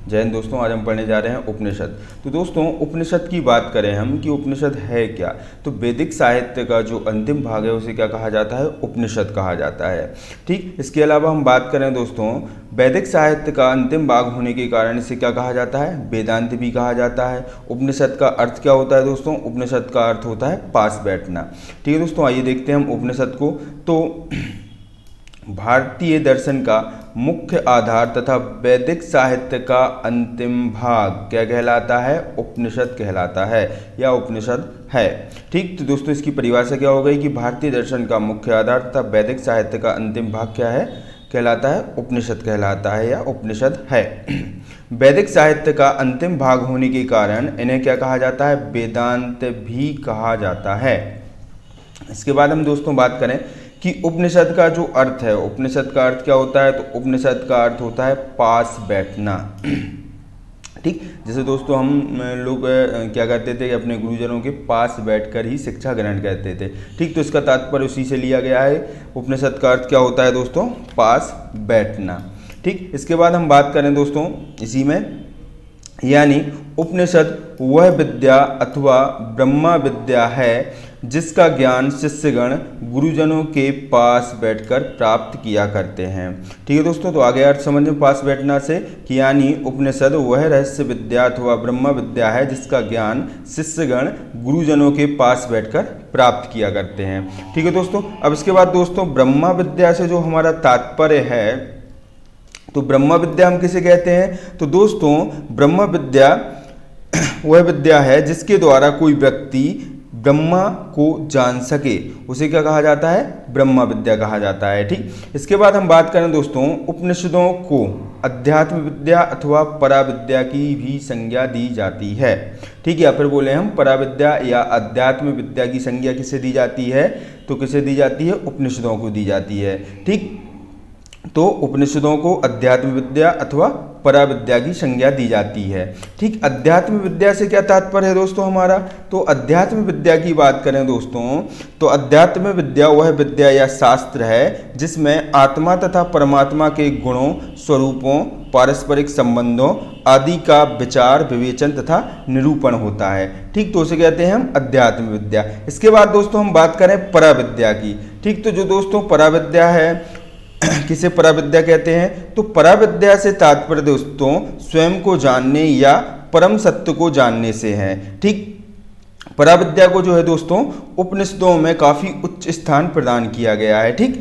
जय हिंद दोस्तों, आज हम पढ़ने जा रहे हैं उपनिषद। तो दोस्तों उपनिषद की बात करें हम कि उपनिषद है क्या, तो वैदिक साहित्य का जो अंतिम भाग है उसे क्या कहा जाता है, उपनिषद कहा जाता है। ठीक, इसके अलावा हम बात करें दोस्तों वैदिक साहित्य का अंतिम भाग होने के कारण इसे क्या कहा जाता है, वेदांत भी कहा जाता है। उपनिषद का अर्थ क्या होता है दोस्तों, उपनिषद का अर्थ होता है पास बैठना। ठीक है दोस्तों, आइए देखते हैं हम उपनिषद को। तो भारतीय दर्शन का मुख्य आधार तथा वैदिक साहित्य का अंतिम भाग क्या कहलाता है, उपनिषद कहलाता है या उपनिषद है। ठीक, तो दोस्तों इसकी परिभाषा क्या हो गई कि भारतीय दर्शन का मुख्य आधार तथा वैदिक साहित्य का अंतिम भाग क्या है, कहलाता है उपनिषद कहलाता है या उपनिषद है। वैदिक साहित्य का अंतिम भाग होने के कारण इन्हें क्या कहा जाता है, वेदांत भी कहा जाता है। इसके बाद हम दोस्तों बात करें कि उपनिषद का जो अर्थ है, उपनिषद का अर्थ क्या होता है, तो उपनिषद का अर्थ होता है पास बैठना। ठीक, जैसे दोस्तों हम लोग क्या करते थे कि अपने गुरुजनों के पास बैठकर ही शिक्षा ग्रहण करते थे। ठीक, तो इसका तात्पर्य उसी से लिया गया है। उपनिषद का अर्थ क्या होता है दोस्तों, पास बैठना। ठीक, इसके बाद हम बात करें दोस्तों इसी में, यानी उपनिषद वह विद्या अथवा ब्रह्मा विद्या है जिसका ज्ञान शिष्यगण गुरुजनों के पास बैठकर प्राप्त किया करते हैं। ठीक है दोस्तों, तो आगे अर्थ समझ में पास बैठना से कि यानी उपनिषद वह रहस्य विद्या अथवा ब्रह्म विद्या है जिसका ज्ञान शिष्यगण गुरुजनों के पास बैठकर प्राप्त किया करते हैं। ठीक है दोस्तों, अब इसके बाद दोस्तों ब्रह्म विद्या से जो हमारा तात्पर्य है, तो ब्रह्म विद्या हम किसे कहते हैं, तो दोस्तों ब्रह्म विद्या वह विद्या है जिसके द्वारा कोई व्यक्ति ब्रह्मा को जान सके, उसे क्या कहा जाता है, ब्रह्म विद्या कहा जाता है। ठीक, इसके बाद हम बात करें दोस्तों उपनिषदों को अध्यात्म विद्या अथवा पराविद्या की भी संज्ञा दी जाती है। ठीक, या फिर बोले हम पराविद्या या अध्यात्म विद्या की संज्ञा किसे दी जाती है, तो किसे दी जाती है, उपनिषदों को दी जाती है। ठीक, तो उपनिषदों को अध्यात्म विद्या अथवा पराविद्या की संज्ञा दी जाती है। ठीक, अध्यात्म विद्या से क्या तात्पर्य है दोस्तों हमारा, तो अध्यात्म विद्या की बात करें दोस्तों तो अध्यात्म विद्या वह विद्या या शास्त्र है जिसमें आत्मा तथा परमात्मा के गुणों, स्वरूपों, पारस्परिक संबंधों आदि का विचार, विवेचन तथा निरूपण होता है। ठीक, तो उसे कहते हैं हम अध्यात्म विद्या। इसके बाद दोस्तों हम बात करें पराविद्या की। ठीक, तो जो दोस्तों पराविद्या है, किसे पराविद्या कहते हैं, तो पराविद्या से तात्पर्य दोस्तों स्वयं को जानने या परम सत्य को जानने से है। ठीक, पराविद्या को जो है दोस्तों उपनिषदों में काफी उच्च स्थान प्रदान किया गया है। ठीक,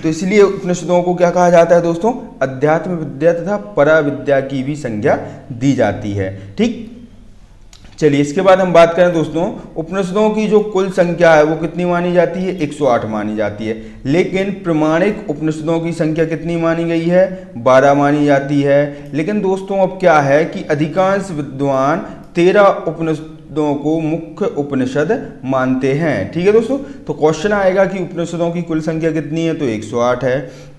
तो इसलिए उपनिषदों को क्या कहा जाता है दोस्तों, अध्यात्म विद्या तथा पराविद्या की भी संज्ञा दी जाती है। ठीक, चलिए इसके बाद हम बात करें दोस्तों उपनिषदों की जो कुल संख्या है वो कितनी मानी जाती है, 108 मानी जाती है। लेकिन प्रमाणिक उपनिषदों की संख्या कितनी मानी गई है, 12 मानी जाती है। लेकिन दोस्तों अब क्या है कि अधिकांश विद्वान 13 उपनिषदों को मुख्य उपनिषद मानते हैं। ठीक है दोस्तों, तो क्वेश्चन आएगा कि उपनिषदों की कुल संख्या कितनी है, तो 108 है।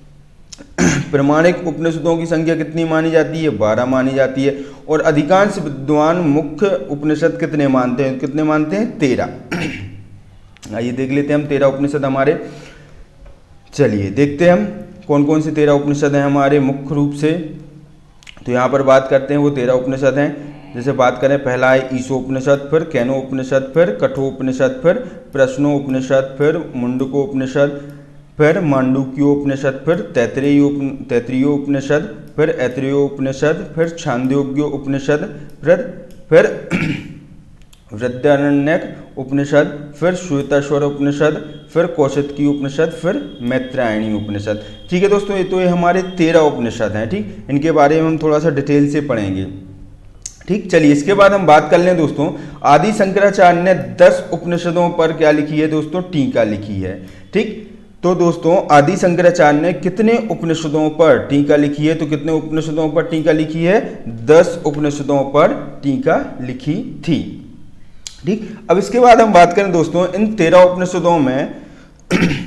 प्रमाणिक उपनिषदों की संख्या कितनी मानी जाती है, 12 मानी जाती है। और अधिकांश विद्वान मुख्य उपनिषद कितने मानते हैं, 13। आइए देख लेते हैं हम 13 उपनिषद हमारे। चलिए देखते हैं हम कौन कौन से 13 उपनिषद हैं हमारे मुख्य रूप से। तो यहाँ पर बात करते हैं वो 13 उपनिषद हैं। जैसे बात करें, पहला है ईशोपनिषद, फिर कैनोपनिषद, फिर कठोपनिषद, फिर प्रश्नोपनिषद, फिर मुंडकोपनिषद, फिर मांडुक्योपनिषद, फिर तैत्तिरीयोपनिषद, फिर ऐतरेयोपनिषद, फिर छांदोग्योपनिषद, फिर वृहदारण्यक उपनिषद, फिर श्वेताश्वर उपनिषद, फिर कौशिकी उपनिषद, फिर मैत्रायणी उपनिषद। ठीक है दोस्तों, ये हमारे 13 उपनिषद हैं। ठीक, इनके बारे में हम थोड़ा सा डिटेल से पढ़ेंगे। ठीक, चलिए इसके बाद हम बात कर लें दोस्तों, आदि शंकराचार्य ने 10 उपनिषदों पर क्या लिखी है दोस्तों, टीका लिखी है। ठीक, तो दोस्तों आदि शंकराचार्य ने कितने उपनिषदों पर टीका लिखी है, तो कितने उपनिषदों पर टीका लिखी है, 10 उपनिषदों पर टीका लिखी थी। ठीक, अब इसके बाद हम बात करें दोस्तों इन 13 उपनिषदों में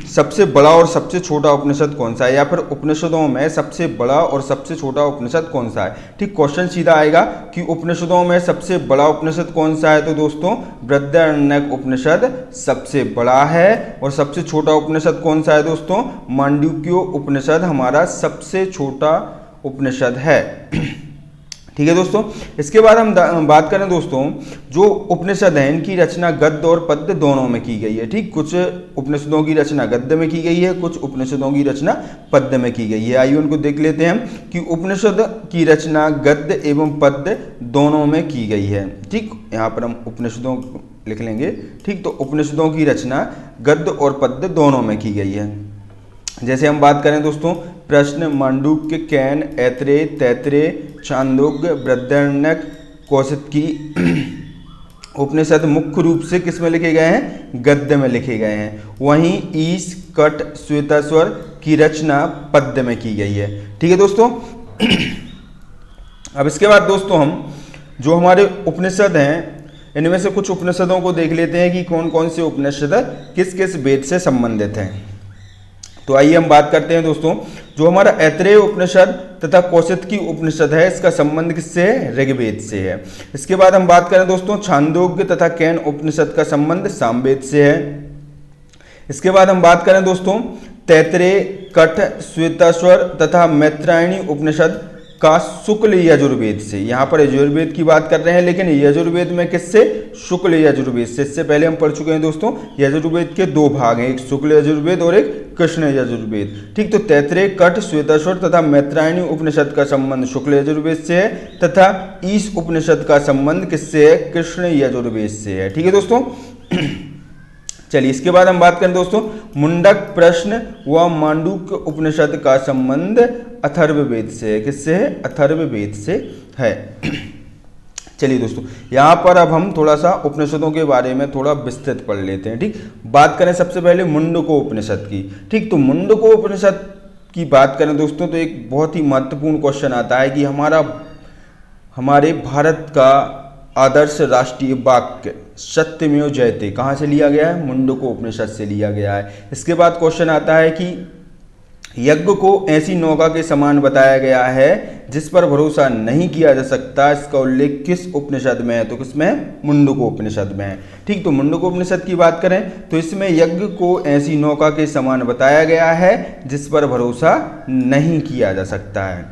सबसे बड़ा और सबसे छोटा उपनिषद कौन सा है, या फिर उपनिषदों में सबसे बड़ा और सबसे छोटा उपनिषद कौन सा है। ठीक, क्वेश्चन सीधा आएगा कि उपनिषदों में सबसे बड़ा उपनिषद कौन सा है, तो दोस्तों बृहदारण्यक उपनिषद सबसे बड़ा है। और सबसे छोटा उपनिषद कौन सा है दोस्तों, मांडुक्य उपनिषद हमारा सबसे छोटा उपनिषद है। ठीक है दोस्तों। इसके बाद हम बात करें दोस्तों, जो उपनिषद हैं इनकी रचना गद्य और पद्य दोनों में की गई है। ठीक, कुछ उपनिषदों की रचना गद्य में की गई है, कुछ उपनिषदों की रचना पद्य में की गई है। आइए उनको देख लेते हैं कि उपनिषद की रचना गद्य एवं पद्य दोनों में की गई है। ठीक, यहाँ पर हम उपनिषदों लिख लेंगे। ठीक, तो उपनिषदों की रचना गद्य और पद्य दोनों में की गई है। जैसे हम बात करें दोस्तों, प्रश्न, मांडुक्य, कैन, ऐतरेय, तैतरेय, छांदोग्य, बृहदारण्यक, कौशिकी उपनिषद मुख्य रूप से किस में लिखे गए हैं? गद्य में लिखे गए हैं। वहीं ईश, कट, श्वेताश्वर की रचना पद्य में की गई है। ठीक है दोस्तों। अब इसके बाद दोस्तों हम जो हमारे उपनिषद हैं इनमें से कुछ उपनिषदों को देख लेते हैं कि कौन कौन से उपनिषद किस किस वेद से संबंधित हैं। तो आइए हम बात करते हैं दोस्तों, जो हमारा ऐतरेय उपनिषद तथा कौशिकी उपनिषद है इसका संबंध किससे है? ऋग्वेद से है। इसके बाद हम बात करें दोस्तों, छांदोग्य तथा कैन उपनिषद का संबंध सामवेद से है। इसके बाद हम बात करें दोस्तों, तैतरेय, कठ, श्वेताश्वर तथा मैत्रायणी उपनिषद का शुक्ल यजुर्वेद से। यहाँ पर यजुर्वेद की बात कर रहे हैं, लेकिन यजुर्वेद में किससे? शुक्ल यजुर्वेद से। इससे पहले हम पढ़ चुके हैं दोस्तों, यजुर्वेद के दो भाग हैं, एक शुक्ल यजुर्वेद और एक कृष्ण यजुर्वेद। ठीक, तो तैतरेय, कठ, श्वेताश्वर तथा मैत्रायणी उपनिषद का संबंध शुक्ल यजुर्वेद से है तथा ईश उपनिषद का संबंध किससे है? कृष्ण यजुर्वेद से है। ठीक है दोस्तों। चलिए इसके बाद हम बात करें दोस्तों, मुंडक, प्रश्न व मांडुक्य उपनिषद का संबंध अथर्ववेद से है। किससे है? अथर्ववेद से है। चलिए दोस्तों, यहाँ पर अब हम थोड़ा सा उपनिषदों के बारे में थोड़ा विस्तृत पढ़ लेते हैं। ठीक, बात करें सबसे पहले मुंडको उपनिषद की। ठीक, तो मुंडको उपनिषद की बात करें दोस्तों तो एक बहुत ही महत्वपूर्ण क्वेश्चन आता है कि हमारे भारत का आदर्श राष्ट्रीय वाक्य सत्यमेव जयते कहाँ से लिया गया है? मुंडको उपनिषद से लिया गया है। इसके बाद क्वेश्चन आता है कि यज्ञ को ऐसी नौका के समान बताया गया है जिस पर भरोसा नहीं किया जा सकता, इसका उल्लेख किस उपनिषद में है? तो किसमें है? मुंडको उपनिषद में है। ठीक, तो मुंडको उपनिषद की बात करें तो इसमें यज्ञ को ऐसी नौका के समान बताया गया है जिस पर भरोसा नहीं किया जा सकता है।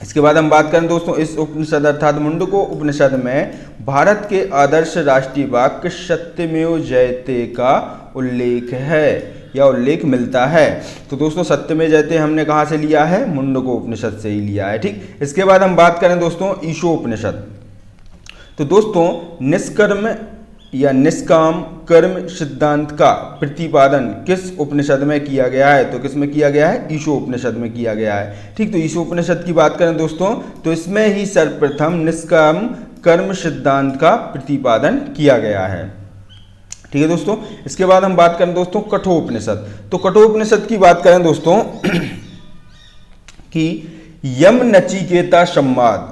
इसके बाद हम बात करें दोस्तों, इस उपनिषद अर्थात मुंडको उपनिषद में भारत के आदर्श राष्ट्रीय वाक्य सत्यमेव जयते का उल्लेख है या उल्लेख मिलता है। तो दोस्तों सत्यमेव जयते हमने कहाँ से लिया है? मुंडको उपनिषद से ही लिया है। ठीक, इसके बाद हम बात करें दोस्तों ईशोपनिषद। तो दोस्तों निष्कर्म या निष्काम कर्म सिद्धांत का प्रतिपादन किस उपनिषद में किया गया है? तो किस में किया गया है? ईशो उपनिषद में किया गया है। ठीक, तो ईशो उपनिषद की बात करें दोस्तों तो इसमें ही सर्वप्रथम निष्काम कर्म सिद्धांत का प्रतिपादन किया गया है। ठीक है दोस्तों। इसके बाद हम बात करें दोस्तों कठोपनिषद। तो कठोपनिषद की बात करें दोस्तों कि यम नचिकेता संवाद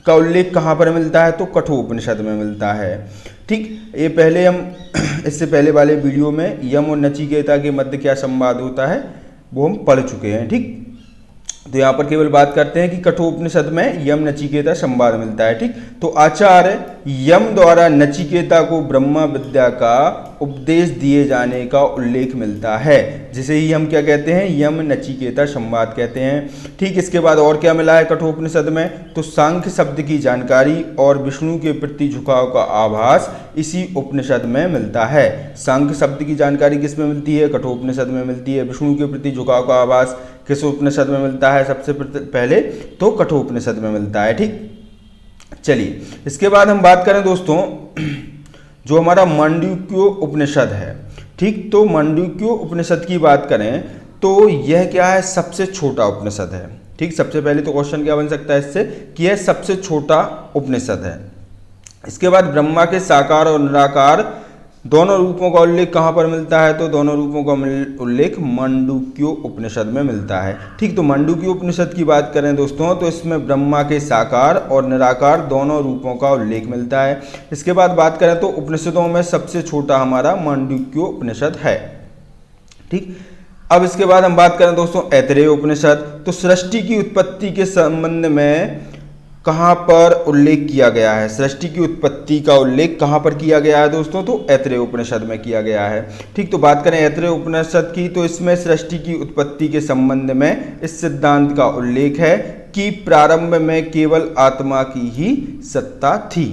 का उल्लेख कहाँ पर मिलता है? तो कठोपनिषद में मिलता है। ठीक, ये पहले हम इससे पहले वाले वीडियो में यम और नचिकेता के मध्य क्या संवाद होता है वो हम पढ़ चुके हैं। ठीक, तो यहाँ पर केवल बात करते हैं कि कठोपनिषद में यम नचिकेता संवाद मिलता है। ठीक, तो आचार्य यम द्वारा नचिकेता को ब्रह्मा विद्या का उपदेश दिए जाने का उल्लेख मिलता है, जिसे ही हम क्या कहते हैं? यम नचिकेता संवाद कहते हैं। ठीक, इसके बाद और क्या मिला है कठोपनिषद में? तो सांख्य शब्द की जानकारी और विष्णु के प्रति झुकाव का आभास इसी उपनिषद में मिलता है। सांख्य शब्द की जानकारी किस में मिलती है? कठोपनिषद में मिलती है। विष्णु के प्रति झुकाव का आभास किस उपनिषद में मिलता है? सबसे पहले तो कठोपनिषद में मिलता है। ठीक, चलिए इसके बाद हम बात करें दोस्तों जो हमारा मांडुक्य उपनिषद है। ठीक, तो मांडुक्य उपनिषद की बात करें तो यह क्या है? सबसे छोटा उपनिषद है। ठीक, सबसे पहले तो क्वेश्चन क्या बन सकता है इससे कि यह सबसे छोटा उपनिषद है। इसके बाद ब्रह्मा के साकार और निराकार दोनों रूपों का उल्लेख कहाँ पर मिलता है? तो दोनों रूपों का उल्लेख मांडुक्य उपनिषद में मिलता है। ठीक, तो मांडुक्य उपनिषद की बात करें दोस्तों तो इसमें ब्रह्मा के साकार और निराकार दोनों रूपों का उल्लेख मिलता है। इसके बाद बात करें तो उपनिषदों में सबसे छोटा हमारा मांडुक्य उपनिषद है। ठीक, अब इसके बाद हम बात करें दोस्तों ऐतरेय उपनिषद। तो सृष्टि की उत्पत्ति के संबंध में कहाँ पर उल्लेख किया गया है? सृष्टि की उत्पत्ति का उल्लेख कहाँ पर किया गया है दोस्तों? तो ऐतरेय उपनिषद में किया गया है। ठीक, तो बात करें ऐतरेय उपनिषद की तो इसमें सृष्टि की उत्पत्ति के संबंध में इस सिद्धांत का उल्लेख है कि प्रारंभ में केवल आत्मा की ही सत्ता थी।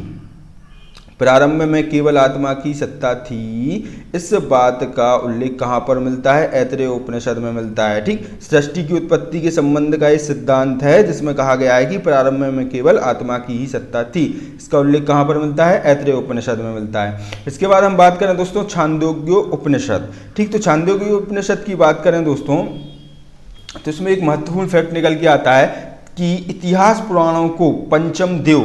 प्रारंभ में केवल आत्मा की सत्ता थी, इस बात का उल्लेख कहाँ पर मिलता है? ऐतरेय उपनिषद में मिलता है। ठीक, सृष्टि की उत्पत्ति के संबंध का ये सिद्धांत है जिसमें कहा गया है कि प्रारंभ में केवल आत्मा की ही सत्ता थी। इसका उल्लेख कहाँ पर मिलता है? ऐतरेय उपनिषद में मिलता है। इसके बाद हम बात करें दोस्तों छांदोग्य उपनिषद। ठीक, तो छांदोग्य उपनिषद की बात करें दोस्तों तो इसमें एक महत्वपूर्ण फैक्ट निकल के आता है कि इतिहास पुराणों को पंचम देव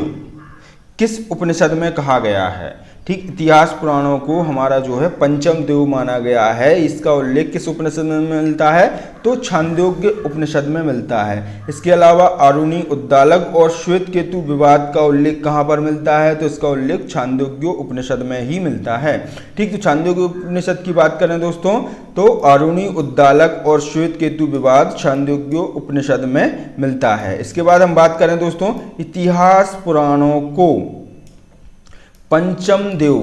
किस उपनिषद में कहा गया है। ठीक, इतिहास पुराणों को हमारा जो है पंचम देव माना गया है। इसका उल्लेख किस उपनिषद में मिलता है? तो छांदोग्य उपनिषद में मिलता है। इसके अलावा आरुणि, उद्दालक और श्वेत केतु विवाद का उल्लेख कहाँ पर मिलता है? तो इसका उल्लेख छांदोग्य उपनिषद में ही मिलता है। ठीक, तो छांदोग्य उपनिषद की बात करें दोस्तों तो आरुणि, उद्दालक और श्वेत केतु विवाद छांदोग्य उपनिषद में मिलता है। इसके बाद हम बात करें दोस्तों इतिहास पुराणों को पंचम देव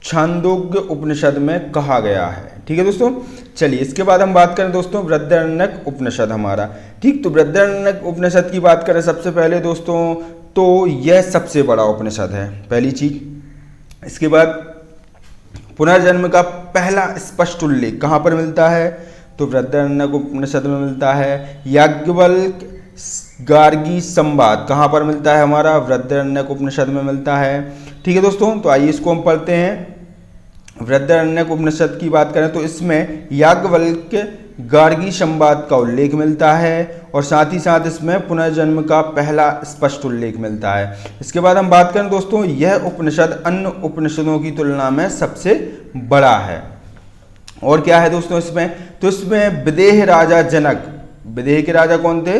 छांदोग्य उपनिषद में कहा गया है। ठीक है दोस्तों, चलिए इसके बाद हम बात करें दोस्तों बृहदारण्यक उपनिषद हमारा। ठीक, तो बृहदारण्यक उपनिषद की बात करें सबसे पहले दोस्तों तो यह सबसे बड़ा उपनिषद है, पहली चीज। इसके बाद पुनर्जन्म का पहला स्पष्ट उल्लेख कहाँ पर मिलता है? तो बृहदारण्यक उपनिषद में मिलता है। याज्ञवल्क्य गार्गी संवाद कहाँ पर मिलता है? हमारा बृहदारण्यक उपनिषद में मिलता है। ठीक है दोस्तों, तो आइए इसको हम पढ़ते हैं। बृहदारण्यक उपनिषद की बात करें तो इसमें याज्ञवल्क्य गार्गी संवाद का उल्लेख मिलता है और साथ ही साथ इसमें पुनर्जन्म का पहला स्पष्ट उल्लेख मिलता है। इसके बाद हम बात करें दोस्तों यह उपनिषद अन्य उपनिषदों की तुलना में सबसे बड़ा है। और क्या है दोस्तों इसमें? तो इसमें विदेह राजा जनक, विदेह के राजा कौन थे?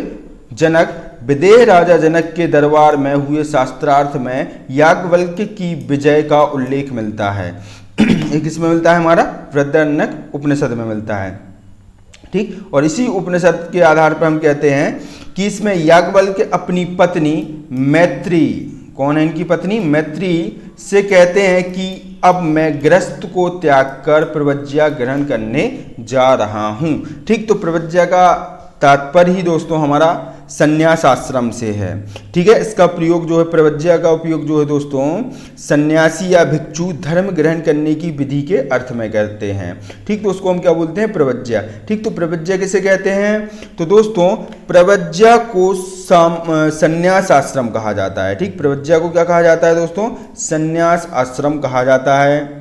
जनक। विदेह राजा जनक के दरबार में हुए शास्त्रार्थ में याज्ञवल्क्य की विजय का उल्लेख मिलता है। एक इसमें मिलता है हमारा बृहदारण्यक उपनिषद में मिलता है। ठीक, और इसी उपनिषद के आधार पर हम कहते हैं कि इसमें याज्ञवल्क्य अपनी पत्नी मैत्री, कौन है इनकी पत्नी? मैत्री से कहते हैं कि अब मैं गृहस्थ को त्याग कर प्रवज्या ग्रहण करने जा रहा हूं। ठीक, तो प्रवज्या का तात्पर्य ही दोस्तों हमारा संन्यास आश्रम से है। ठीक है, इसका प्रयोग जो है प्रवज्या का उपयोग जो है दोस्तों सन्यासी या भिक्षु धर्म ग्रहण करने की विधि के अर्थ में करते हैं। ठीक, तो उसको हम क्या बोलते हैं? प्रवज्या। ठीक, तो प्रवज्या किसे कहते हैं? तो दोस्तों प्रवज्या को संन्यास आश्रम कहा जाता है। ठीक, प्रवज्या को क्या कहा जाता है दोस्तों? संन्यास आश्रम कहा जाता है।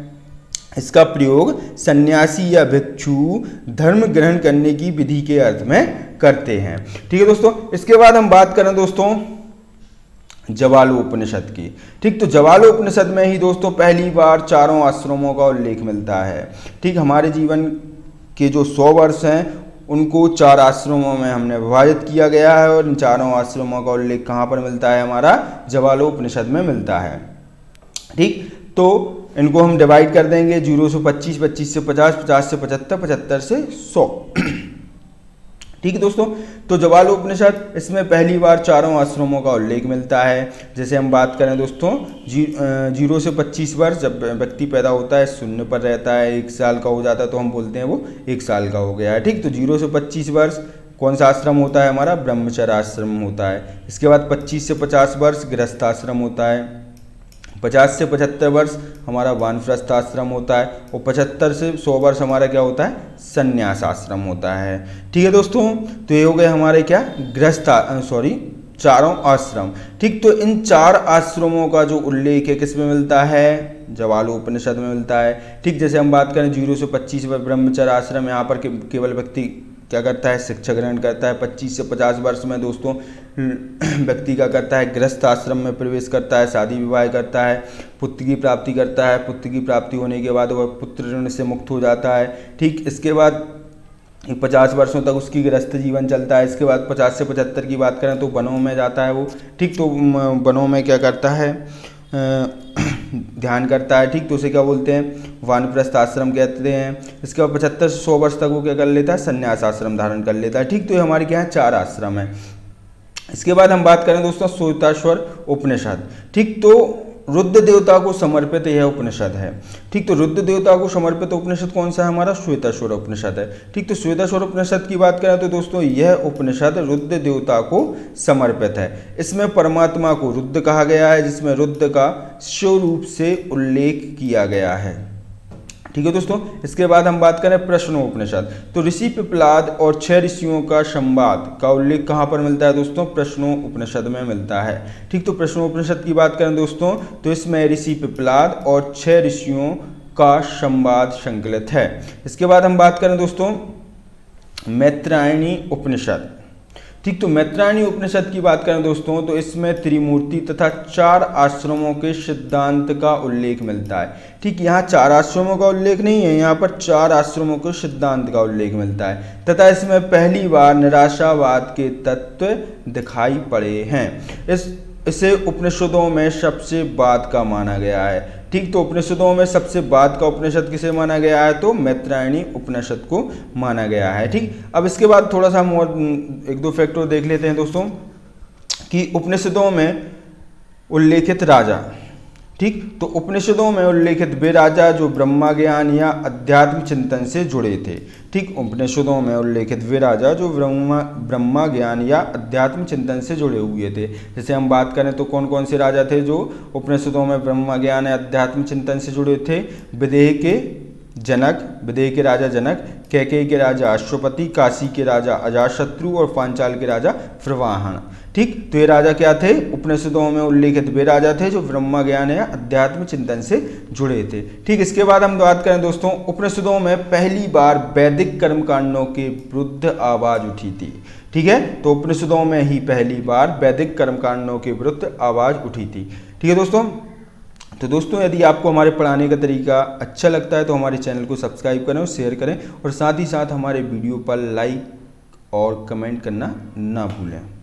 इसका प्रयोग सन्यासी या भिक्षु धर्म ग्रहण करने की विधि के अर्थ में करते हैं। ठीक है दोस्तों, इसके बाद हम बात करें दोस्तों जवालो उपनिषद की। ठीक, तो जवालो उपनिषद में ही दोस्तों पहली बार चारों आश्रमों का उल्लेख मिलता है। ठीक, हमारे जीवन के जो 100 वर्ष हैं उनको 4 आश्रमों में हमने विभाजित किया गया है और इन चारों आश्रमों का उल्लेख कहाँ पर मिलता है? हमारा जवालो उपनिषद में मिलता है। ठीक, तो इनको हम डिवाइड कर देंगे 0 से 25, 25 से 50, 50 से 75, 75 से 100। ठीक है दोस्तों, तो जवालो उपनिषद इसमें पहली बार चारों आश्रमों का उल्लेख मिलता है। जैसे हम बात करें दोस्तों 0 से 25 वर्ष जब व्यक्ति पैदा होता है, शून्य पर रहता है, 1 साल का हो जाता है तो हम बोलते हैं वो 1 साल का हो गया है। ठीक, तो 0 से 25 वर्ष कौन सा आश्रम होता है? हमारा ब्रह्मचर्य आश्रम होता है। इसके बाद 25 से 50 वर्ष गृहस्थ आश्रम होता है। 50 से 75 वर्ष हमारा वानप्रस्थ आश्रम होता है और 75 से 100 वर्ष हमारा क्या होता है? संन्यास आश्रम होता है। ठीक है दोस्तों, तो ये हो गए हमारे क्या चारों आश्रम। ठीक, तो इन 4 आश्रमों का जो उल्लेख है किस में मिलता है? जवालो उपनिषद में मिलता है। ठीक, जैसे हम बात करें 0 से 25 वर्ष ब्रह्मचर्य आश्रम, यहाँ पर केवल व्यक्ति क्या करता है? शिक्षा ग्रहण करता है। 25 से 50 वर्ष में दोस्तों व्यक्ति क्या करता है? गृहस्थ आश्रम में प्रवेश करता है, शादी विवाह करता है, पुत्र की प्राप्ति करता है। पुत्र की प्राप्ति होने के बाद वह पुत्र ऋण से मुक्त हो जाता है। ठीक, इसके बाद 50 वर्षों तक उसकी गृहस्थ जीवन चलता है। इसके बाद 50 से 75 की बात करें तो वनों में जाता है वो। ठीक, तो वनों में क्या करता है? ध्यान करता है। ठीक, तो उसे क्या बोलते हैं? वानप्रस्थ आश्रम कहते हैं। इसके बाद 75 से 100 वर्ष तक वो क्या कर लेता है? संन्यास आश्रम धारण कर लेता है। ठीक, तो ये हमारे क्या है? 4 आश्रम है। इसके बाद हम बात करें दोस्तों श्वेताश्वर उपनिषद। ठीक, तो रुद्र देवता को समर्पित यह उपनिषद है। ठीक, तो रुद्र देवता को समर्पित उपनिषद कौन सा है? हमारा श्वेताश्वर उपनिषद है। ठीक, तो श्वेताश्वर उपनिषद की बात करें तो दोस्तों यह उपनिषद रुद्र देवता को समर्पित है। इसमें परमात्मा को रुद्र कहा गया है, जिसमें रुद्र का शिव रूप से उल्लेख किया गया है। ठीक है दोस्तों, इसके बाद हम बात करें प्रश्नोपनिषद। तो ऋषि पिपलाद और 6 ऋषियों का संवाद का उल्लेख कहाँ पर मिलता है दोस्तों? प्रश्नोपनिषद में मिलता है। ठीक, तो प्रश्नोपनिषद की बात करें दोस्तों तो इसमें ऋषि पिपलाद और 6 ऋषियों का संवाद संकलित है। इसके बाद हम बात करें दोस्तों मैत्रायणी उपनिषद। ठीक, तो मैत्रायणी उपनिषद की बात करें दोस्तों तो इसमें त्रिमूर्ति तथा 4 आश्रमों के सिद्धांत का उल्लेख मिलता है। ठीक, यहाँ 4 आश्रमों का उल्लेख नहीं है, यहाँ पर 4 आश्रमों के सिद्धांत का उल्लेख मिलता है तथा इसमें पहली बार निराशावाद के तत्व दिखाई पड़े हैं। इसे उपनिषदों में सबसे बाद का माना गया है। ठीक, तो उपनिषदों में सबसे बाद का उपनिषद किसे माना गया है? तो मैत्रायणी उपनिषद को माना गया है। ठीक, अब इसके बाद थोड़ा सा हम और 1-2 फैक्टर देख लेते हैं दोस्तों कि उपनिषदों में उल्लेखित राजा। ठीक, तो उपनिषदों में उल्लेखित वे राजा जो ब्रह्मा ज्ञान या अध्यात्म चिंतन से जुड़े थे। ठीक, उपनिषदों में उल्लेखित वे राजा जो ब्रह्मा ज्ञान या अध्यात्म चिंतन से जुड़े हुए थे। जैसे हम बात करें तो कौन कौन से राजा थे जो उपनिषदों में ब्रह्मा ज्ञान या अध्यात्म चिंतन से जुड़े थे? विदेह के राजा जनक, कैकेयी के राजा अश्वपति, काशी के राजा अजातशत्रु और पांचाल के राजा प्रवाहन। ठीक, तो ये राजा क्या थे? उपनिषदों में उल्लेखित वे राजा थे जो ब्रह्मा ज्ञान या अध्यात्म चिंतन से जुड़े थे। ठीक, इसके बाद हम बात करें दोस्तों उपनिषदों में पहली बार वैदिक कर्मकांडों के विरुद्ध आवाज उठी थी। ठीक है, तो उपनिषदों में ही पहली बार वैदिक कर्मकांडों के विरुद्ध आवाज उठी थी। ठीक है दोस्तों, तो दोस्तों यदि आपको हमारे पढ़ाने का तरीका अच्छा लगता है तो हमारे चैनल को सब्सक्राइब करें और शेयर करें और साथ ही साथ हमारे वीडियो पर लाइक और कमेंट करना ना भूलें।